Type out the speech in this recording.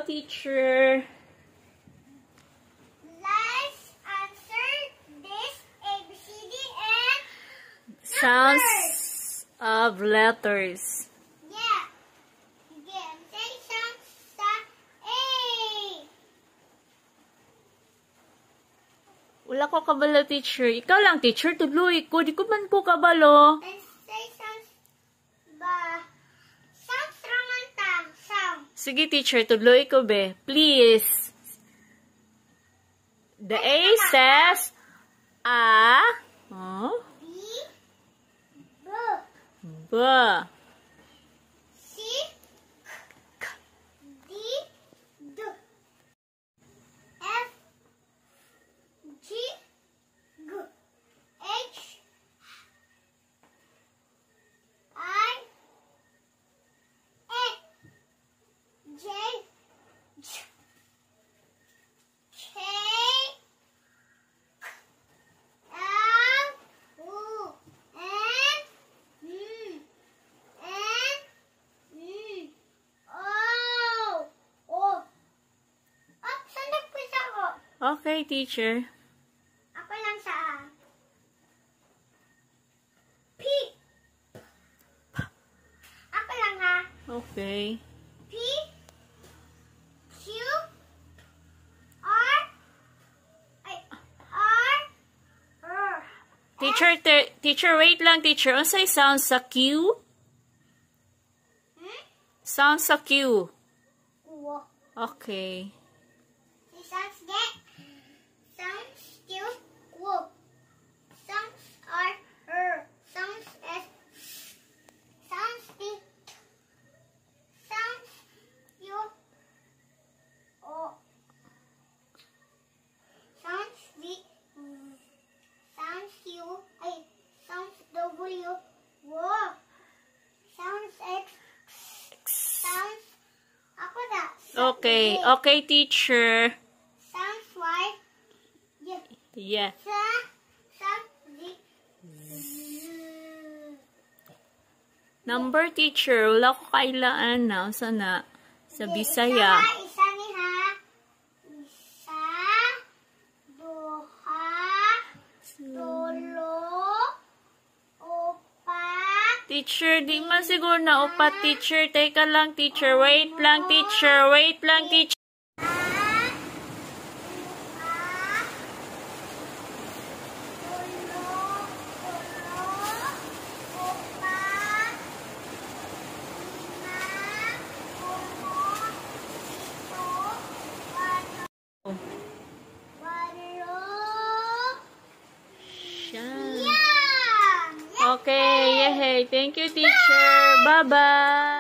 teacher. Let's answer this ABCD and Sounds of letters. yeah. Again, say sounds sa A. Wala ko kabalo, teacher. Ikaw lang, teacher. Tuloy ko. Di ko man ko kabalo. And say sounds ba. Sounds ramanta. Sound. Sige, teacher. Tuloy ko, be. Please. The A says, A. Oh. B. B. B. C. K. D. D. F. G. G. H. I. A. J. J. K. L. U. N. O. O. Oh, saan nagpisa ako? Okay, teacher. Ako lang sa P. Ako lang ha. Okay. P. Q. R. Ay, R. R. Teacher, teacher, wait lang, teacher. Unsay sound sa Q? Sound sa Q. Uwo. Okay. Si sounds get. Sounds Q. Wo. Sounds R. R. Sounds S. Sounds T. Sounds U. O. Sounds D. Sounds U. Ay. Sounds W. Wo. Sounds X. Sounds. Ako na. Okay. Z. Okay, teacher. Sounds Y. Yeah. Yeah. Sounds Z. Number, teacher. Wala ko kailaan na. Sana sa Bisaya. Isa ni ha. Isa. Duha. Tulo. Upat. Teacher, di man siguro na upat, teacher. Teka lang, teacher. Wait lang, teacher. Wait lang, teacher. Okay, yay. Thank you, teacher. Bye-bye.